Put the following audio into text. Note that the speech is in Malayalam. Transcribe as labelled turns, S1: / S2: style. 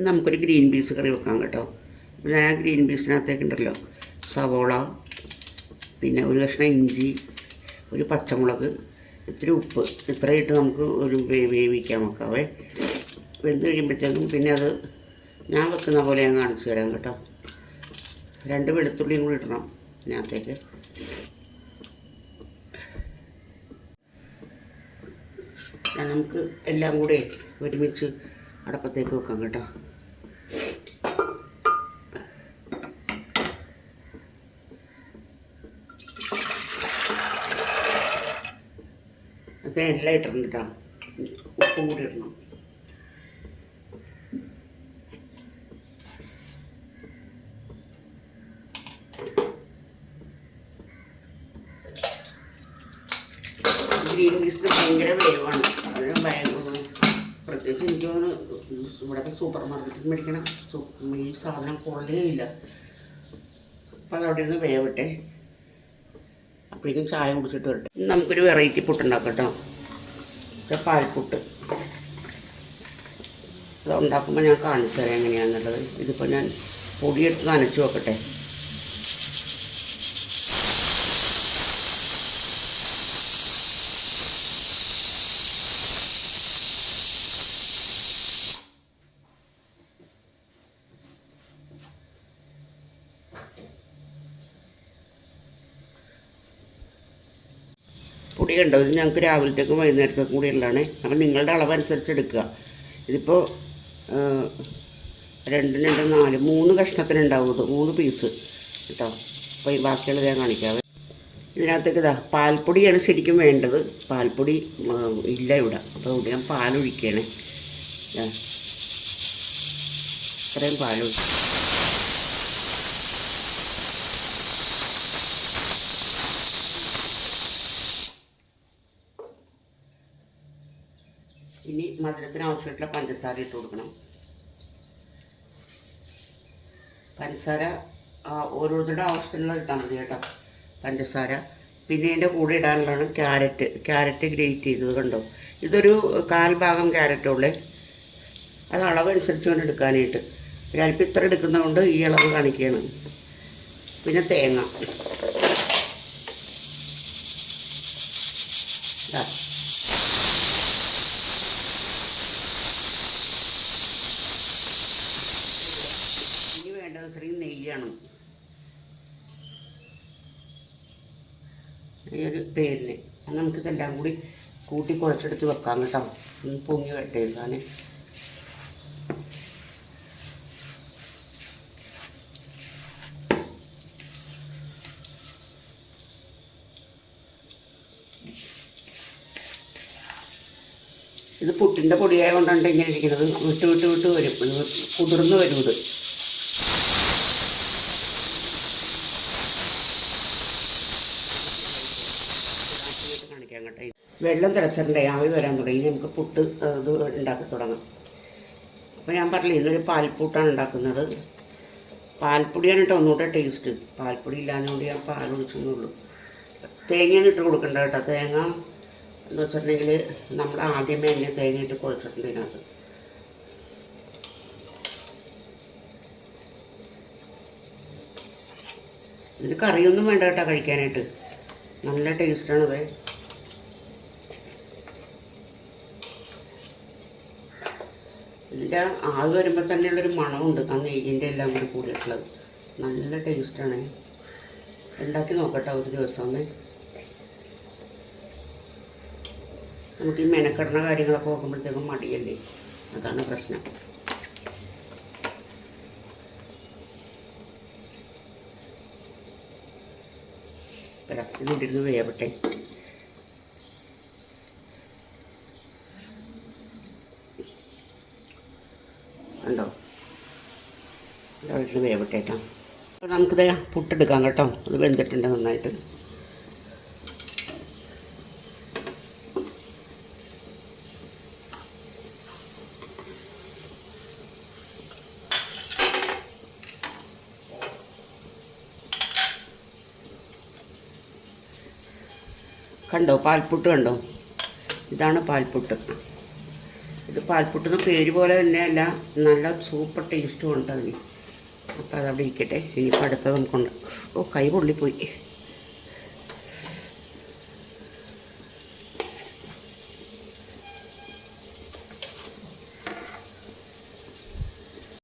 S1: നമുക്കൊരു ഗ്രീൻ പീസ് കറി വെക്കാം കേട്ടോ. ഞാൻ ആ ഗ്രീൻ പീസിനകത്തേക്കുണ്ടല്ലോ സവോള, പിന്നെ ഒരു കഷ്ണം ഇഞ്ചി, ഒരു പച്ചമുളക്, ഇത്തിരി ഉപ്പ്, ഇത്രയിട്ട് നമുക്ക് ഒരു വേവിക്കാൻ വെക്കാവേ. വെന്ത് കഴിയുമ്പോഴത്തേക്കും പിന്നെ അത് ഞാൻ വെക്കുന്ന പോലെ ഞാൻ കാണിച്ചു തരാം കേട്ടോ. 2 വെളുത്തുള്ളിയും കൂടി ഇടണം ഇതിനകത്തേക്ക്. നമുക്ക് എല്ലാം കൂടെ ഒരുമിച്ച് അടപ്പത്തേക്ക് വെക്കാം കേട്ടോ. അത് എല്ലാം ഇട്ടിട്ടുണ്ട് കേട്ടോ. ഉപ്പും കൂടി ഇടണം. ഗ്രീൻ പീസിന് ഭയങ്കര വേവാണ്. അതിന് പ്രത്യേകിച്ച് എനിക്ക് തോന്നുന്നു ഇവിടുത്തെ സൂപ്പർ മാർക്കറ്റിൽ മേടിക്കണ ഈ സാധനം കൊള്ളുകയില്ല. അപ്പം അതവിടെ ഇരുന്ന് വേവട്ടെ. അപ്പോഴേക്കും ചായ കുടിച്ചിട്ട് വരട്ടെ. നമുക്കൊരു വെറൈറ്റി പുട്ടുണ്ടാക്കാം കേട്ടോ. പാൽപ്പുട്ട്. അത് ഉണ്ടാക്കുമ്പോൾ ഞാൻ കാണിച്ചു തരാം എങ്ങനെയാണെന്നുള്ളത്. ഇതിപ്പോൾ ഞാൻ പൊടിയെടുത്ത് നനച്ച് വെക്കട്ടെ. പൊടി കണ്ടോ, ഇത് ഞങ്ങൾക്ക് രാവിലത്തേക്കും വൈകുന്നേരത്തേക്കും കൂടി ഉള്ളതാണ്. അപ്പം നിങ്ങളുടെ അളവനുസരിച്ച് എടുക്കുക. ഇതിപ്പോൾ 2, 4, 3 കഷ്ണത്തിനുണ്ടാവും. ഇത് 3 പീസ് കേട്ടോ. അപ്പോൾ ഈ ബാക്കിയുള്ളത് ഞാൻ കാണിക്കാവേ. ഇതിനകത്തേക്ക് ഇതാ പാൽപ്പൊടിയാണ് ശരിക്കും വേണ്ടത്. പാൽപ്പൊടി ഇല്ല ഇവിടെ. അപ്പോൾ ഇവിടെ ഞാൻ പാലൊഴിക്കുകയാണ്. ഇത്രയും പാലൊഴിക്കും. ഇനി മധുരത്തിന് ആവശ്യമായിട്ടുള്ള പഞ്ചസാര ഇട്ട് കൊടുക്കണം. പഞ്ചസാര ഓരോരുത്തരുടെ ആവശ്യത്തിനുള്ള ഇട്ടാൽ മതി കേട്ടോ പഞ്ചസാര. പിന്നെ ഇതിൻ്റെ കൂടെ ഇടാനുള്ളതാണ് ക്യാരറ്റ് ഗ്രേറ്റ് ചെയ്തത് കണ്ടോ. ഇതൊരു 1/4 ഭാഗം ക്യാരറ്റുള്ളേ. അത് അളവനുസരിച്ച് കൊണ്ട് എടുക്കാനായിട്ട്. ഞാനിപ്പോൾ ഇത്ര എടുക്കുന്നതുകൊണ്ട് ഈ അളവ് കാണിക്കുകയാണ്. പിന്നെ തേങ്ങ ചെറിയ നെയ്യാണ് ഈ ഒരു പേരിന്. നമുക്കിതെല്ലാം കൂടി കൂട്ടി കുഴച്ചെടുത്ത് വെക്കാം കേട്ടോ. പൊങ്ങി വെട്ടേക്കാൻ. ഇത് പുട്ടിൻ്റെ പൊടിയായ കൊണ്ടാണ് ഇങ്ങനെ ഇരിക്കുന്നത്. വിട്ട് വരും. കുതിർന്ന് വരും. ഇത് കാണിക്കാം കേട്ടോ. വെള്ളം തിളച്ചിട്ടുണ്ടേ, ആവി വരാൻ തുടങ്ങി. നമുക്ക് പുട്ട് ഇത് ഉണ്ടാക്കി തുടങ്ങാം. അപ്പോൾ ഞാൻ പറഞ്ഞില്ല, ഇന്നൊരു പാൽപ്പൂട്ടാണ് ഉണ്ടാക്കുന്നത്. പാൽപ്പൊടിയാണ് കേട്ടോ ഒന്നുകൂടെ ടേസ്റ്റ്. പാൽപ്പൊടി ഇല്ലാഞ്ഞുകൊണ്ട് ഞാൻ പാലൊഴിച്ചെന്നുള്ളൂ. തേങ്ങയാണ് ഇട്ട് കൊടുക്കണ്ട കേട്ടോ. തേങ്ങ എന്ന് വെച്ചിട്ടുണ്ടെങ്കിൽ നമ്മൾ ആദ്യമേ തന്നെ തേങ്ങ ഇട്ട് കുഴച്ചിട്ടുണ്ട് ഇതിനകത്ത്. ഇതിന് കറിയൊന്നും വേണ്ട കേട്ടോ കഴിക്കാനായിട്ട്. നല്ല ടേസ്റ്റാണത്. ഇതിൻ്റെ ആവി വരുമ്പോൾ തന്നെയുള്ളൊരു മണമുണ്ട്. ആ നെയ്യിൻ്റെ എല്ലാം കൂടി കൂടിയിട്ടുള്ളത് നല്ല ടേസ്റ്റാണ്. ഉണ്ടാക്കി നോക്കട്ടെ ഒരു ദിവസം ഒന്ന്. നമുക്ക് ഈ മെനക്കെടുന്ന കാര്യങ്ങളൊക്കെ നോക്കുമ്പോഴത്തേക്കും മടിയല്ലേ, അതാണ് പ്രശ്നം. ഇതിരുന്ന് വേവട്ടെ. ഉണ്ടോ ഇതൊഴിച്ച് വേവട്ടെ കേട്ടോ. അപ്പോൾ നമുക്കിത് പുട്ടെടുക്കാം കേട്ടോ. അത് വെന്തിട്ടുണ്ട് നന്നായിട്ട്. കണ്ടോ പാൽപ്പുട്ട് കണ്ടോ. ഇതാണ് പാൽപ്പുട്ട്. ഇത് പാൽപ്പുട്ടെന്ന് പേര് പോലെ തന്നെയല്ല, നല്ല സൂപ്പർ ടേസ്റ്റും ഉണ്ട് അതിന്. അപ്പോൾ അതവിടെ ഇരിക്കട്ടെ. ഇനിയിപ്പോൾ അടുത്തത് നമുക്കുണ്ട്. കൈ പൊള്ളിപ്പോയി.